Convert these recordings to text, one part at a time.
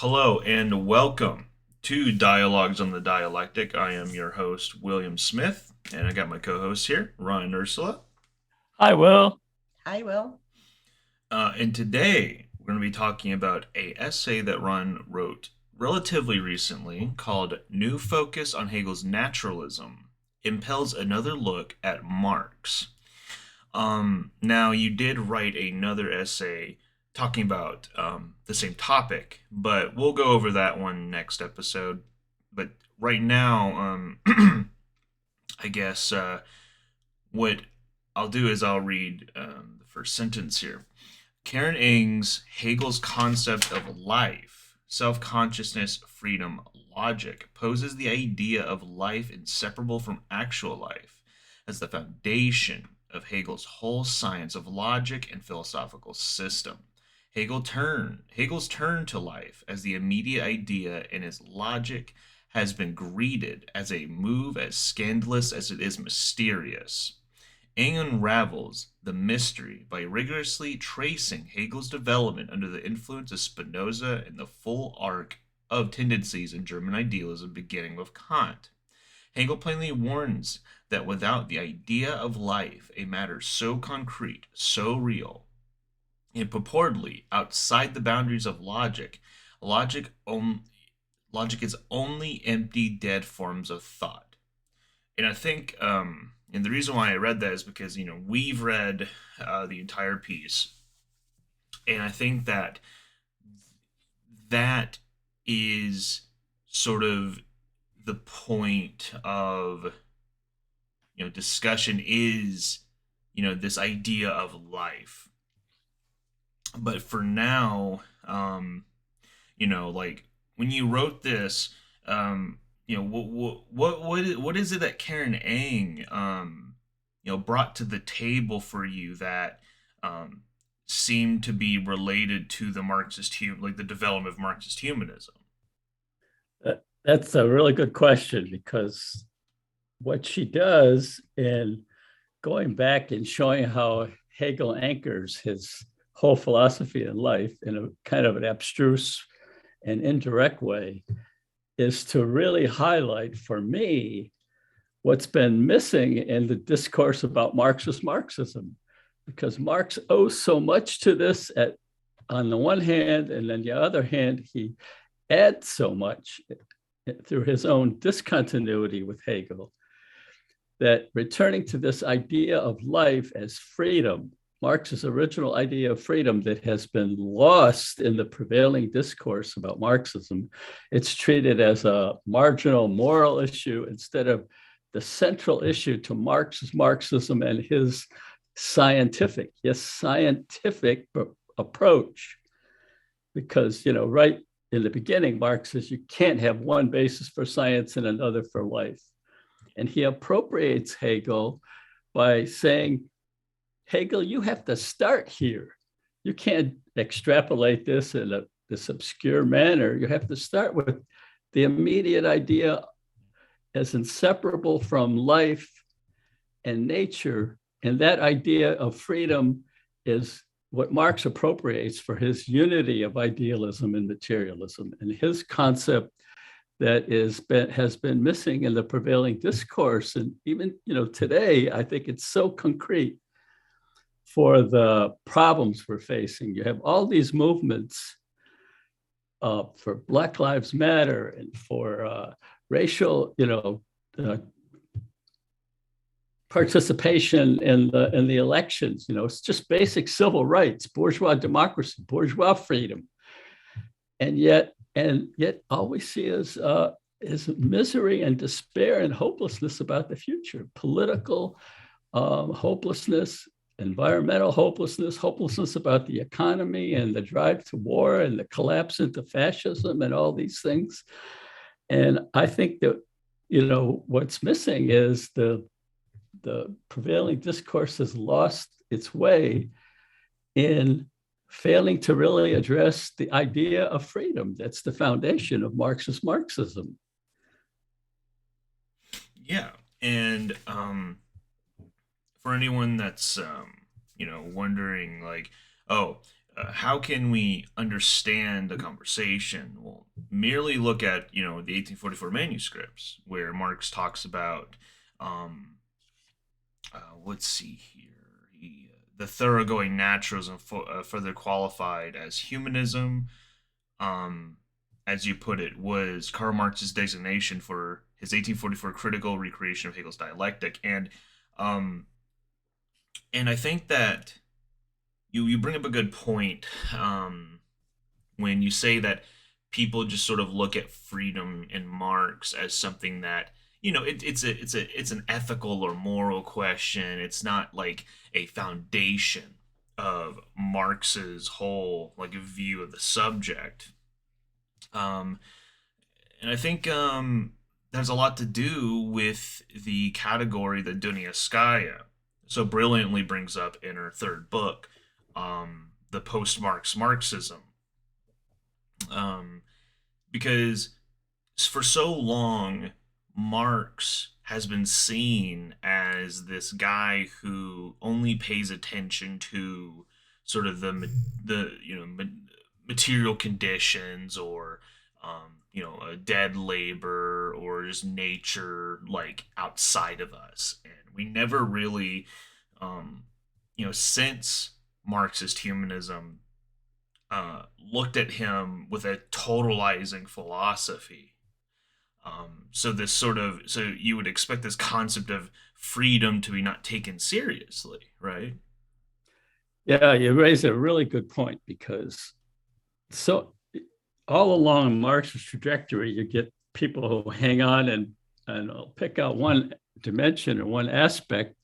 Hello and welcome to Dialogues on the Dialectic. I am your host, William Smith, and I got my co hosts here, Ron and Ursula. I will. I will. And today we're going to be talking about a essay that Ron wrote relatively recently called New Focus on Hegel's Naturalism Impels Another Look at Marx. Now, you did write another essay talking about the same topic, but we'll go over that one next episode. But right now, I guess what I'll do is I'll read the first sentence here. Karen Ngs, Hegel's concept of life, self consciousness, freedom, logic, poses the idea of life inseparable from actual life as the foundation of Hegel's whole science of logic and philosophical system. Hegel's turn to life as the immediate idea in his logic has been greeted as a move as scandalous as it is mysterious. Ng unravels the mystery by rigorously tracing Hegel's development under the influence of Spinoza and the full arc of tendencies in German idealism beginning with Kant. Hegel plainly warns that without the idea of life, a matter so concrete, so real, and purportedly outside the boundaries of logic, logic, on, logic is only empty, dead forms of thought. And I think, and the reason why I read that is because we've read the entire piece, and I think that that is sort of the point of discussion is this idea of life. But for now, like when you wrote this, what is it that Karen Ng brought to the table for you that seemed to be related to the like the development of Marxist humanism? That's a really good question because what she does in going back and showing how Hegel anchors his whole philosophy in life in a kind of an abstruse and indirect way is to really highlight for me what's been missing in the discourse about Marxist Marxism, because Marx owes so much to this on the one hand, and then the other hand, he adds so much through his own discontinuity with Hegel that returning to this idea of life as freedom, Marx's original idea of freedom that has been lost in the prevailing discourse about Marxism, it's treated as a marginal moral issue instead of the central issue to Marx's Marxism and his scientific approach. Because, right in the beginning, Marx says you can't have one basis for science and another for life. And he appropriates Hegel by saying, Hegel, you have to start here. You can't extrapolate this in this obscure manner. You have to start with the immediate idea as inseparable from life and nature. And that idea of freedom is what Marx appropriates for his unity of idealism and materialism, and his concept that has been missing in the prevailing discourse. And even today, I think it's so concrete for the problems we're facing. You have all these movements for Black Lives Matter and for racial, participation in the elections. It's just basic civil rights, bourgeois democracy, bourgeois freedom, and yet all we see is misery and despair and hopelessness about the future, political hopelessness, environmental hopelessness about the economy and the drive to war and the collapse into fascism and all these things. And I think that, what's missing is the prevailing discourse has lost its way in failing to really address the idea of freedom. That's the foundation of Marxist Marxism. Yeah, and for anyone that's wondering, like, oh, how can we understand the conversation? Well, merely look at the 1844 manuscripts where Marx talks about um, let's see here. The thoroughgoing naturalism, further qualified as humanism, um, as you put it, was Karl Marx's designation for his 1844 critical recreation of Hegel's dialectic, um, and I think that you bring up a good point when you say that people just sort of look at freedom in Marx as something that it's an ethical or moral question. It's not like a foundation of Marx's whole like view of the subject. Um, and I think there's a lot to do with the category that Dunyaskaya so brilliantly brings up in her third book, the post-Marx Marxism. Um, because for so long, Marx has been seen as this guy who only pays attention to sort of the material conditions or dead labor or just nature like outside of us, and we never really um, since Marxist humanism looked at him with a totalizing philosophy. So you would expect this concept of freedom to be not taken seriously, right? Yeah, you raise a really good point because so all along Marx's trajectory, you get people who hang on and pick out one dimension or one aspect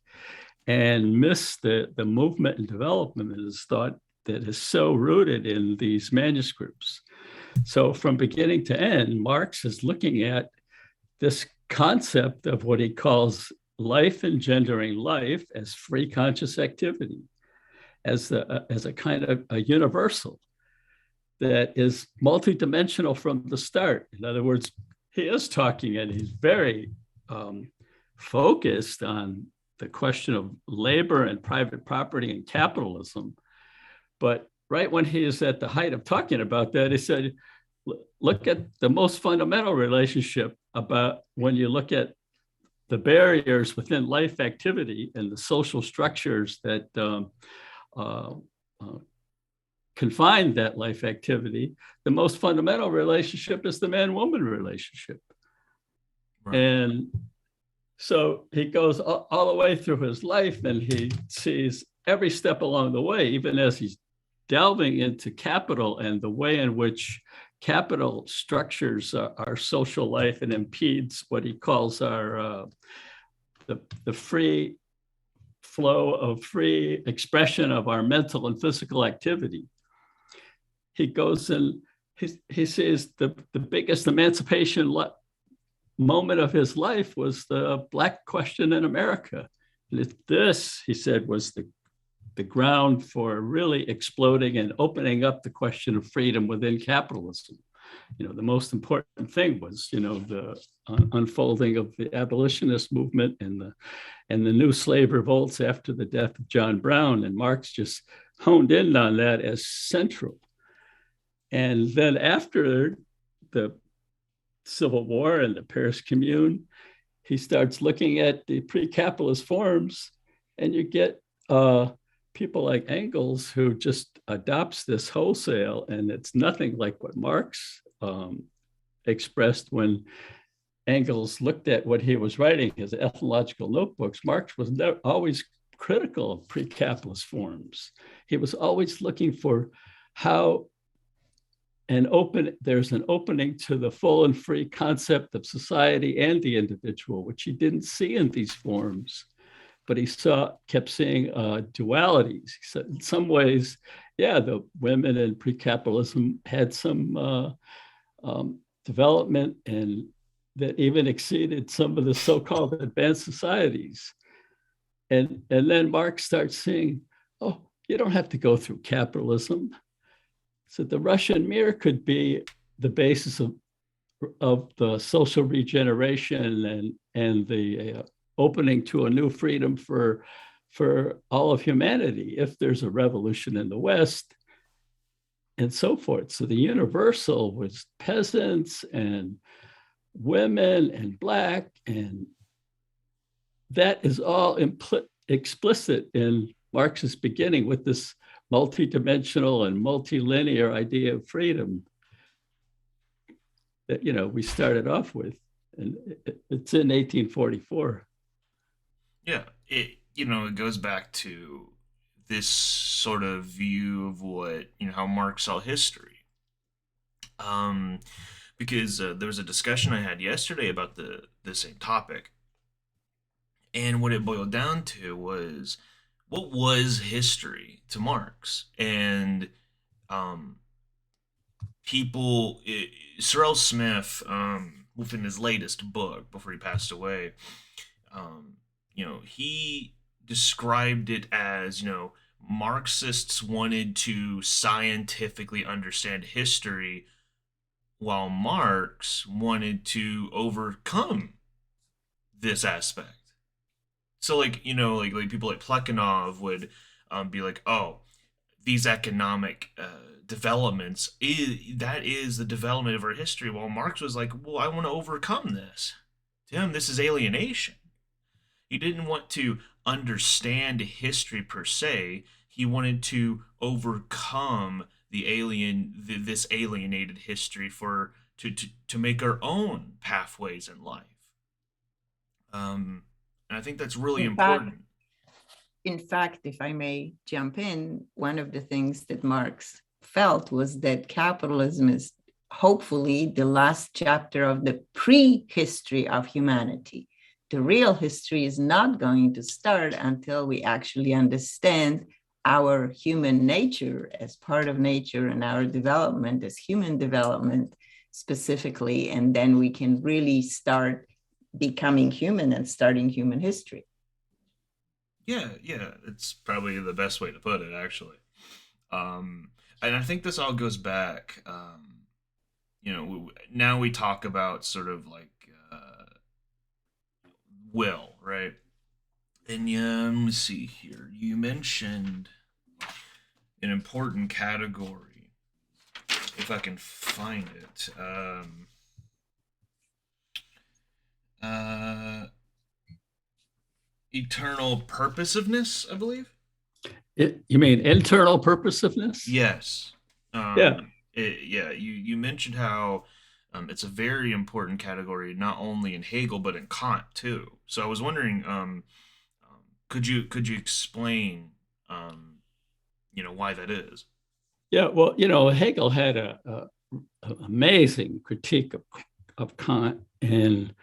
and miss the movement and development of his thought that is so rooted in these manuscripts. So from beginning to end, Marx is looking at this concept of what he calls life engendering life as free conscious activity, as a kind of a universal that is multidimensional from the start. In other words, he is talking and he's very focused on the question of labor and private property and capitalism. But right when he is at the height of talking about that, he said, look at the most fundamental relationship about when you look at the barriers within life activity and the social structures that uh, uh, confine that life activity. The most fundamental relationship is the man-woman relationship. Right. And so he goes all the way through his life and he sees every step along the way, even as he's delving into capital and the way in which capital structures our social life and impedes what he calls our the free flow of free expression of our mental and physical activity. He goes and he says the biggest emancipation moment of his life was the Black question in America. And this, he said, was the ground for really exploding and opening up the question of freedom within capitalism. The most important thing was, the unfolding of the abolitionist movement and the new slave revolts after the death of John Brown. And Marx just honed in on that as central. And then after the Civil War and the Paris Commune, he starts looking at the pre-capitalist forms, and you get people like Engels who just adopts this wholesale, and it's nothing like what Marx expressed when Engels looked at what he was writing, his ethnological notebooks. Marx was always critical of pre-capitalist forms. He was always looking for how there's an opening to the full and free concept of society and the individual, which he didn't see in these forms, but he kept seeing dualities. He said, in some ways, yeah, the women in pre-capitalism had some development and that even exceeded some of the so-called advanced societies. And then Marx starts saying, oh, you don't have to go through capitalism. So the Russian mirror could be the basis of the social regeneration and the opening to a new freedom for all of humanity. If there's a revolution in the West, and so forth. So the universal was peasants and women and Black, and that is all explicit in Marx's beginning with this multidimensional and multilinear idea of freedom that we started off with, and it's in 1844. Yeah, it goes back to this sort of view of what how Marx saw history. Um, because there was a discussion I had yesterday about the same topic, and what it boiled down to was what was history to Marx, and um, Cyril Smith, within his latest book before he passed away, um, he described it as Marxists wanted to scientifically understand history, while Marx wanted to overcome this aspect. So, like, like people like Plekhanov would be like, oh, these economic developments that is the development of our history, while Marx was like, well, I want to overcome this. To him, this is alienation. He didn't want to understand history per se. He wanted to overcome this alienated history to make our own pathways in life. And I think that's really In fact, important. In fact, if I may jump in, one of the things that Marx felt was that capitalism is hopefully the last chapter of the prehistory of humanity. The real history is not going to start until we actually understand our human nature as part of nature and our development as human development specifically, and then we can really start becoming human and starting human history. Yeah, yeah, it's probably the best way to put it, actually. Um, and I think this all goes back. Now we talk about sort of like will, right? And yeah, let me see here. You mentioned an important category, if I can find it. Uh, Eternal purposiveness, I believe. You mean internal purposiveness? Yes. Yeah. Yeah. You mentioned how it's a very important category, not only in Hegel but in Kant too. So I was wondering, could you explain, why that is? Yeah. Well, Hegel had a amazing critique of Kant and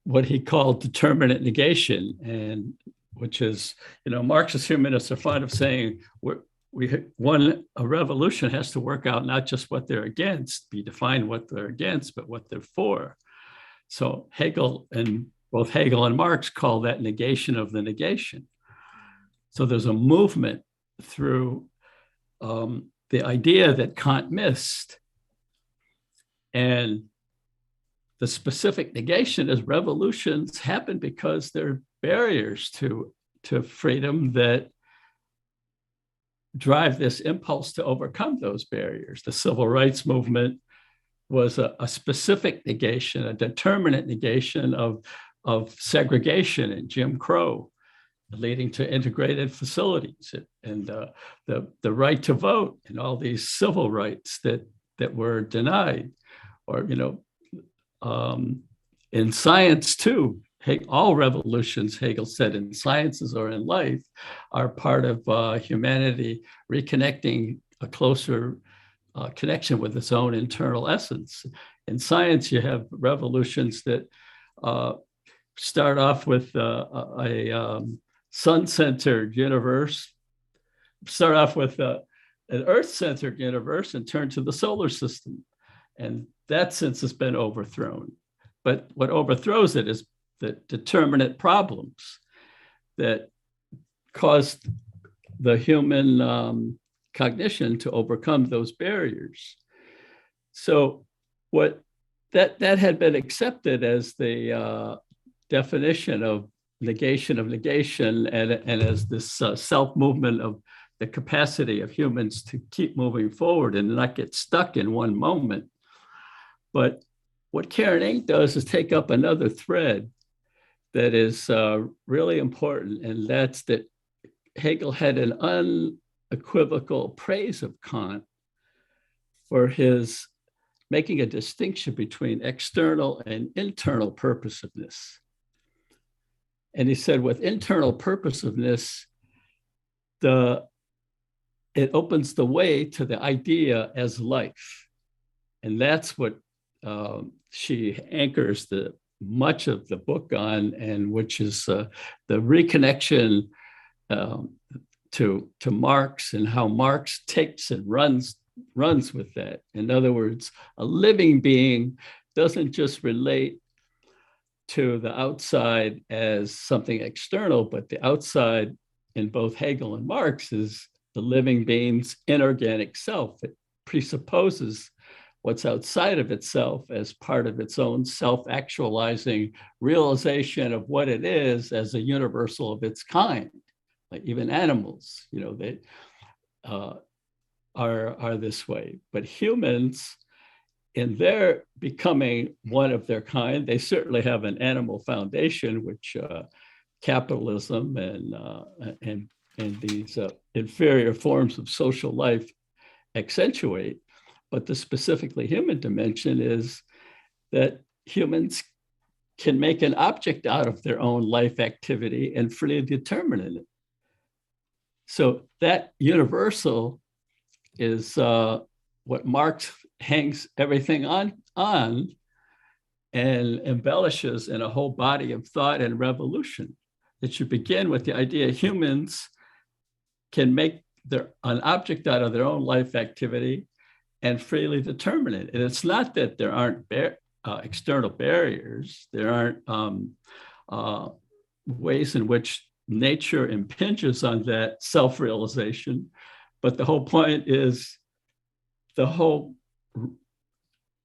what he called determinate negation, and which is, Marxist humanists are fond of saying a revolution has to work out not just what they're against, be defined what they're against, but what they're for. So both Hegel and Marx call that negation of the negation. So there's a movement through the idea that Kant missed, and the specific negation is revolutions happen because they're barriers to freedom that drive this impulse to overcome those barriers. The civil rights movement was a specific negation, a determinate negation of segregation and Jim Crow, leading to integrated facilities and the right to vote and all these civil rights that were denied. Or in science too, all revolutions, Hegel said, in sciences or in life, are part of humanity reconnecting a closer connection with its own internal essence. In science, you have revolutions that start off with a sun-centered universe, start off with an Earth-centered universe and turn to the solar system. And that sense has been overthrown. But what overthrows it is the determinate problems that caused the human cognition to overcome those barriers. So what that had been accepted as the definition of negation and as this self-movement of the capacity of humans to keep moving forward and not get stuck in one moment. But what Karen Ngs does is take up another thread that is really important, and that's that Hegel had an unequivocal praise of Kant for his making a distinction between external and internal purposiveness. And he said with internal purposiveness, it opens the way to the idea as life. And that's what she anchors much of the book on, and which is the reconnection to Marx and how Marx takes and runs with that. In other words, a living being doesn't just relate to the outside as something external, but the outside in both Hegel and Marx is the living being's inorganic self. It presupposes what's outside of itself as part of its own self-actualizing realization of what it is as a universal of its kind. Like even animals, they are this way. But humans, in their becoming one of their kind, they certainly have an animal foundation, which capitalism and these inferior forms of social life accentuate. But the specifically human dimension is that humans can make an object out of their own life activity and freely determine it. So that universal is what Marx hangs everything on and embellishes in a whole body of thought and revolution. It should begin with the idea humans can make an object out of their own life activity and freely determine it. And it's not that there aren't external barriers. There aren't ways in which nature impinges on that self-realization. But the whole point is the whole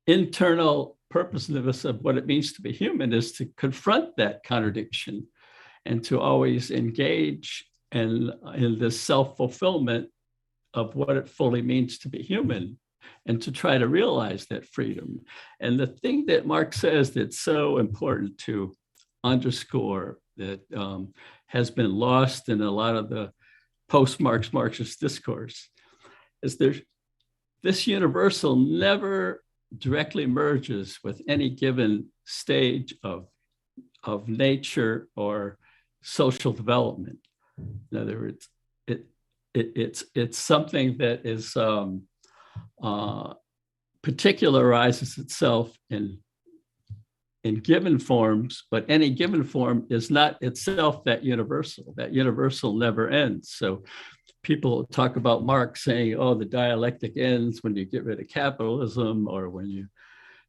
internal purposiveness of what it means to be human is to confront that contradiction and to always engage in this self-fulfillment of what it fully means to be human, and to try to realize that freedom. And the thing that Marx says that's so important to underscore that has been lost in a lot of the post-Marx Marxist discourse is this universal never directly merges with any given stage of nature or social development. In other words, it's something that is particularizes itself in given forms, but any given form is not itself that universal. That universal never ends. So people talk about Marx saying, "Oh, the dialectic ends when you get rid of capitalism, or when you,"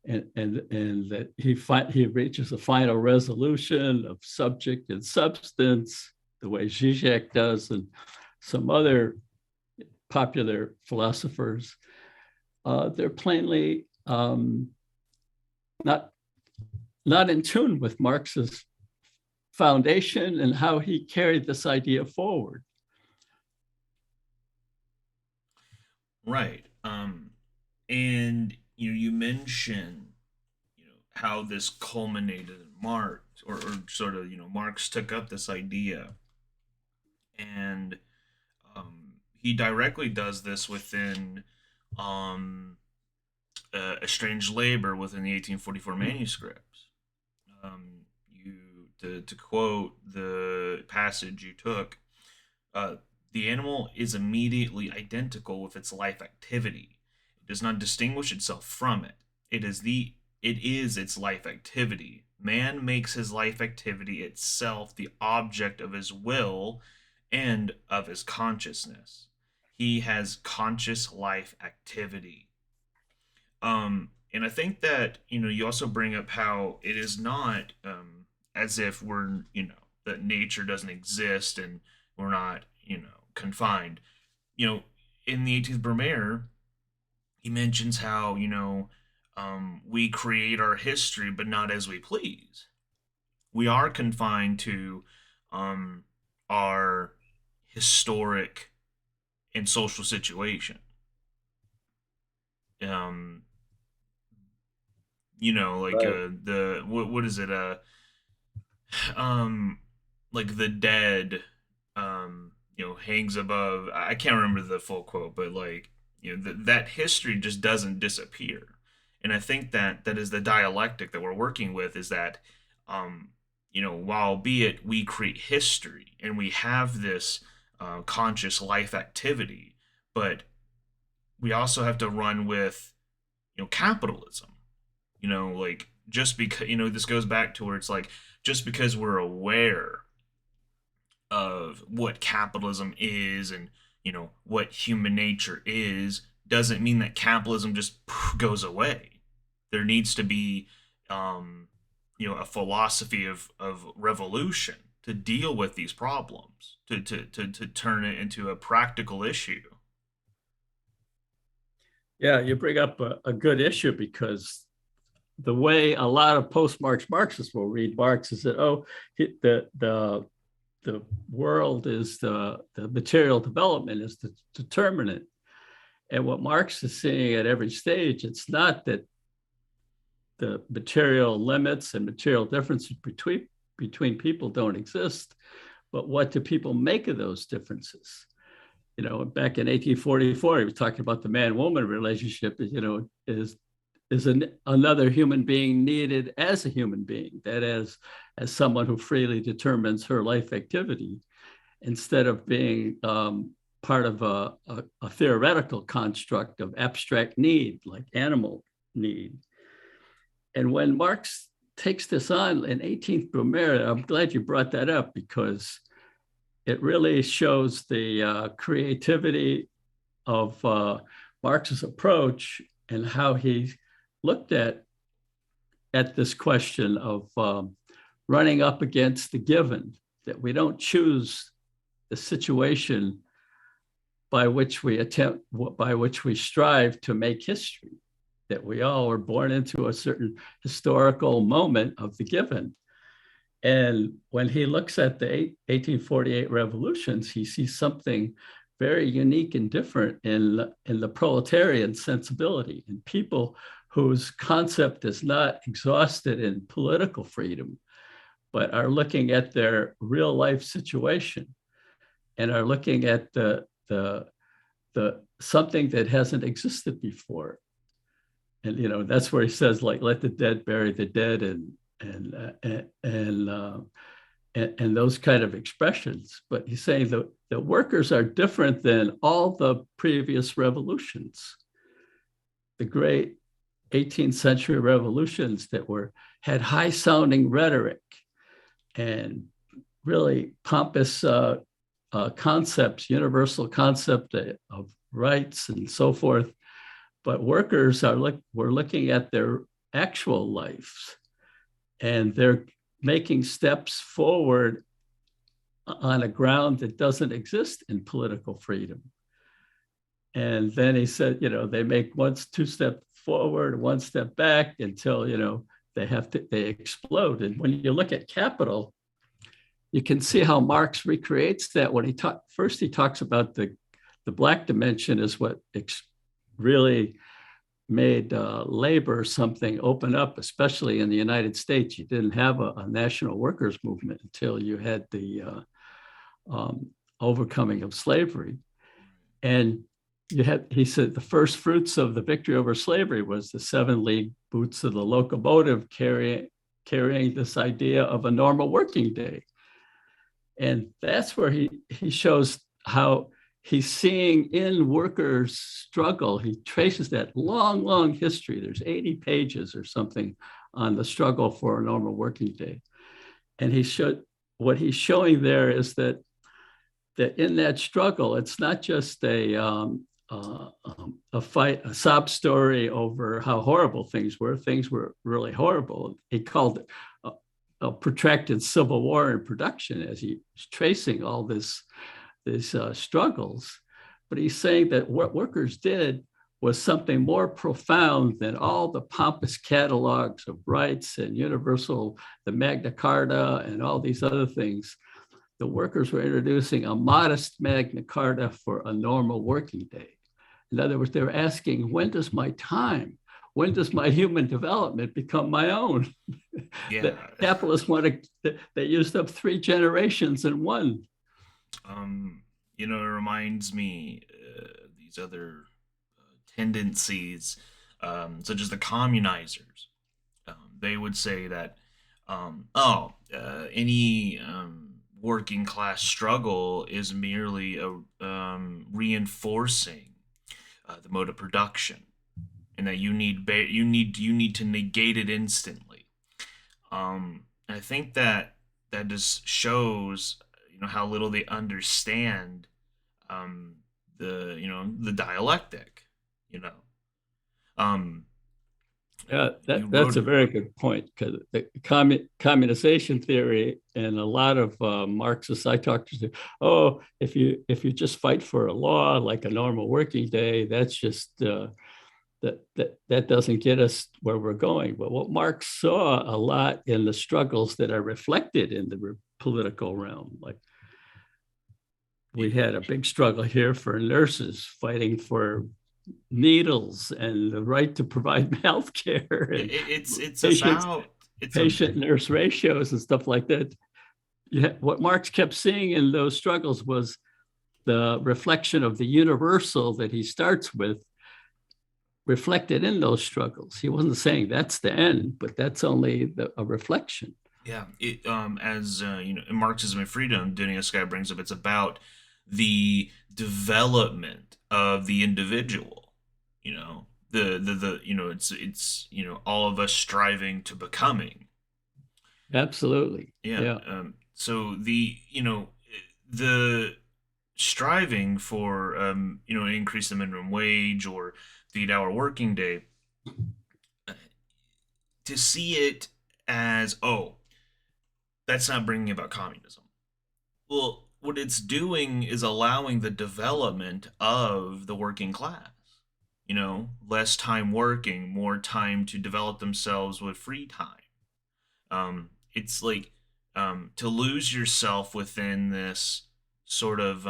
and that he reaches a final resolution of subject and substance, the way Zizek does, and some other popular philosophers. They're plainly not in tune with Marx's foundation and how he carried this idea forward. Right. And you mentioned how this culminated in Marx, or sort of Marx took up this idea, and he directly does this within A Strange Labor within the 1844 manuscripts. To quote the passage you took, the animal is immediately identical with its life activity. It does not distinguish itself from it. It is its life activity. Man makes his life activity itself the object of his will and of his consciousness. He has conscious life activity. And I think that you also bring up how it is not as if we're that nature doesn't exist and we're not confined. In the 18th Brumaire, he mentions how we create our history, but not as we please. We are confined to our historic and social situation. Um, like Right. the what is it? Um, like the dead, hangs above. I can't remember the full quote, but like that history just doesn't disappear. And I think that is the dialectic that we're working with, is that um, while be it we create history and we have this conscious life activity, but we also have to run with capitalism. Like, just because this goes back to where it's like, just because we're aware of what capitalism is and what human nature is, doesn't mean that capitalism just goes away. There needs to be a philosophy of revolution to deal with these problems, to turn it into a practical issue. Yeah, you bring up a good issue, because the way a lot of post-Marx Marxists will read Marx is that, the world is the material development is the determinant. And what Marx is seeing at every stage, it's not that the material limits and material differences between people don't exist, but what do people make of those differences? Back in 1844, he was talking about the man-woman relationship. Is another human being needed as a human being, that as someone who freely determines her life activity, instead of being part of a theoretical construct of abstract need, like animal need. And when Marx takes this on in 18th Brumaire, I'm glad you brought that up, because it really shows the creativity of Marx's approach, and how he looked at this question of running up against the given, that we don't choose the situation by which we strive to make history, that we all are born into a certain historical moment of the given. And when he looks at the 1848 revolutions, he sees something very unique and different in the proletarian sensibility, and people whose concept is not exhausted in political freedom, but are looking at their real life situation and are looking at the something that hasn't existed before. And that's where he says, like, let the dead bury the dead, and those kind of expressions. But he's saying that the workers are different than all the previous revolutions, the great 18th century revolutions that had high sounding rhetoric and really pompous concepts, universal concept of rights and so forth. But workers we're looking at their actual lives, and they're making steps forward on a ground that doesn't exist in political freedom. And then he said, they make two steps forward, one step back, until, they explode. And when you look at capital, you can see how Marx recreates that when he talks about the black dimension as what really made labor something open up, especially in the United States. You didn't have a national workers movement until you had the overcoming of slavery. And he said the first fruits of the victory over slavery was the 7 league boots of the locomotive carrying this idea of a normal working day. And that's where he shows how he's seeing in workers' struggle. He traces that long, long history. There's 80 pages or something on the struggle for a normal working day. And what he's showing there is that in that struggle, it's not just a fight, a sob story over how horrible things were. Things were really horrible. He called it a protracted civil war in production, as he's tracing all these struggles. But he's saying that what workers did was something more profound than all the pompous catalogs of rights and the Magna Carta and all these other things. the workers were introducing a modest Magna Carta for a normal working day. In other words, they were asking, when does my time, when does my human development become my own? The Yeah. capitalists wanted, they used up 3 generations in one. It reminds me these other tendencies, such as the communizers. They would say that, any working class struggle is merely a reinforcing the mode of production, and that you need to negate it instantly. I think that just shows how little they understand um, the dialectic. You know, um, Yeah, you that's wrote a very good point, because the communization theory and a lot of Marxists I talk to say, oh, if you just fight for a law like a normal working day, that's just that doesn't get us where we're going. But what Marx saw a lot in the struggles that are reflected in the political realm, like we had a big struggle here for nurses fighting for needles and the right to provide health care yeah, and it's patient about it's a patient nurse ratios and stuff like that. Yeah, what Marx kept seeing in those struggles was the reflection of the universal that he starts with reflected in those struggles. He wasn't saying that's the end, but that's only a reflection. Yeah, as in Marxism and Freedom, Dennis Guy brings up, it's about the development of the individual. It's all of us striving to becoming. Absolutely. Yeah. Yeah. So the striving for increase the minimum wage or the 8-hour working day, to see it as, oh, that's not bringing about communism. Well, what it's doing is allowing the development of the working class. Less time working, more time to develop themselves with free time. It's like, to lose yourself within this sort of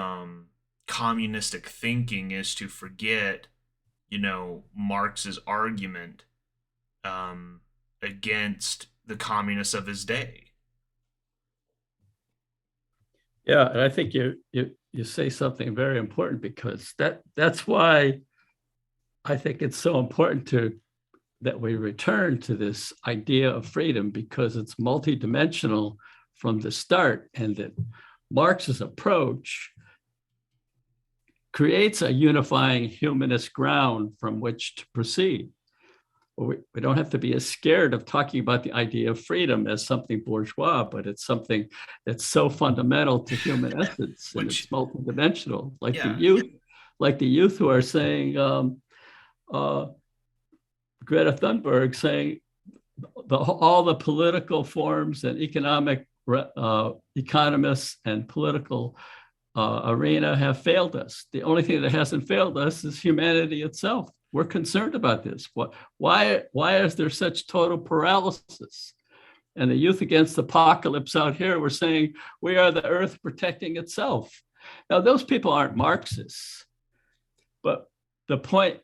communistic thinking is to forget, Marx's argument um, against the communists of his day. Yeah. And I think you say something very important, because that's why I think it's so important that we return to this idea of freedom, because it's multidimensional from the start, and that Marx's approach creates a unifying humanist ground from which to proceed. We don't have to be as scared of talking about the idea of freedom as something bourgeois, but it's something that's so fundamental to human essence, and it's Which, multidimensional, yeah, like the youth who are saying, uh, Greta Thunberg saying all the political forms and economists and political arena have failed us. The only thing that hasn't failed us is humanity itself. We're concerned about this. Why is there such total paralysis? And the Youth Against the Apocalypse out here were saying, we are the earth protecting itself. Now, those people aren't Marxists, but the point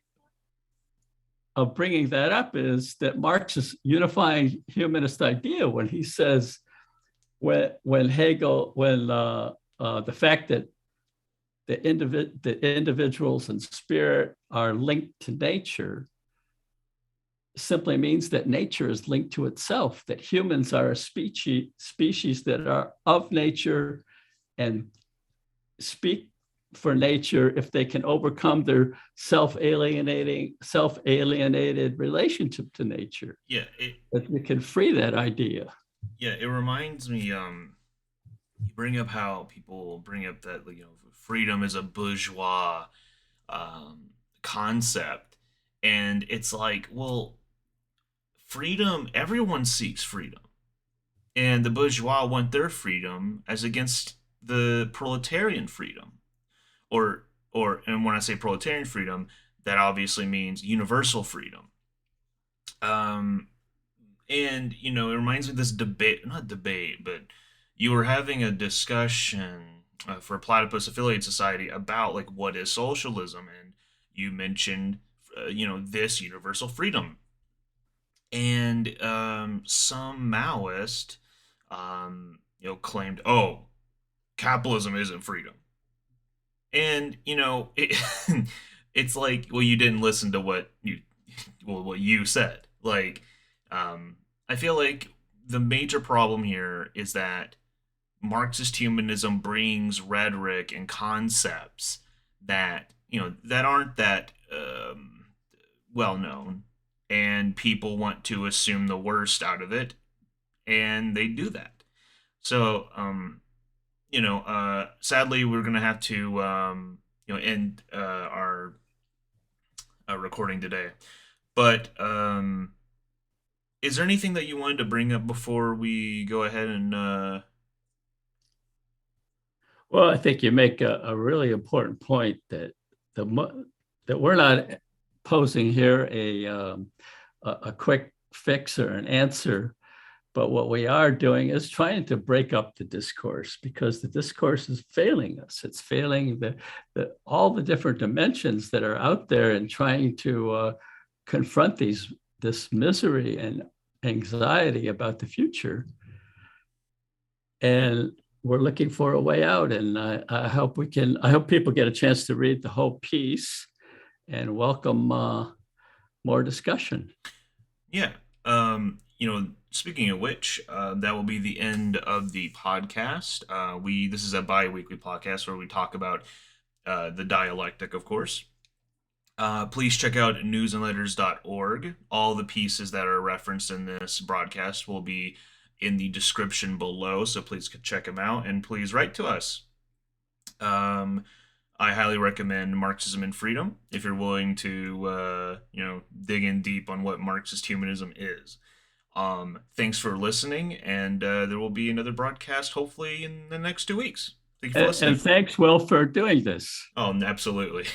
of bringing that up is that Marx's unifying humanist idea, when he says, when Hegel, the fact that the individuals and spirit are linked to nature, simply means that nature is linked to itself, that humans are a species that are of nature and speak for nature if they can overcome their self-alienated relationship to nature. yeah, That we can free that idea. it reminds me. You bring up how people bring up that freedom is a bourgeois concept, and it's like, well, freedom. Everyone seeks freedom, and the bourgeois want their freedom as against the proletarian freedom. And when I say proletarian freedom, that obviously means universal freedom. um and it reminds me of this debate, not debate, but you were having a discussion for Platypus Affiliate Society about like what is socialism, and you mentioned this universal freedom, and some Maoist claimed, oh, capitalism isn't freedom, and it's like, well, you didn't listen to what you said. Like, I feel like the major problem here is that Marxist humanism brings rhetoric and concepts that that aren't that well known, and people want to assume the worst out of it, and they do that. So, sadly, we're gonna have to end our recording today. But is there anything that you wanted to bring up before we go ahead and Well, I think you make a really important point that that we're not posing here a quick fix or an answer, but what we are doing is trying to break up the discourse, because the discourse is failing us. It's failing all the different dimensions that are out there, and trying to confront this misery and anxiety about the future. And we're looking for a way out. And I hope people get a chance to read the whole piece and welcome more discussion. Yeah. Speaking of which, that will be the end of the podcast. This is a bi-weekly podcast where we talk about the dialectic, of course. Please check out newsandletters.org. All the pieces that are referenced in this broadcast will be in the description below, so please check them out, and please write to us. I highly recommend Marxism and Freedom if you're willing to, dig in deep on what Marxist humanism is. Thanks for listening, and there will be another broadcast hopefully in the next 2 weeks. Thank you for listening. And thanks, Will, for doing this. Oh, absolutely.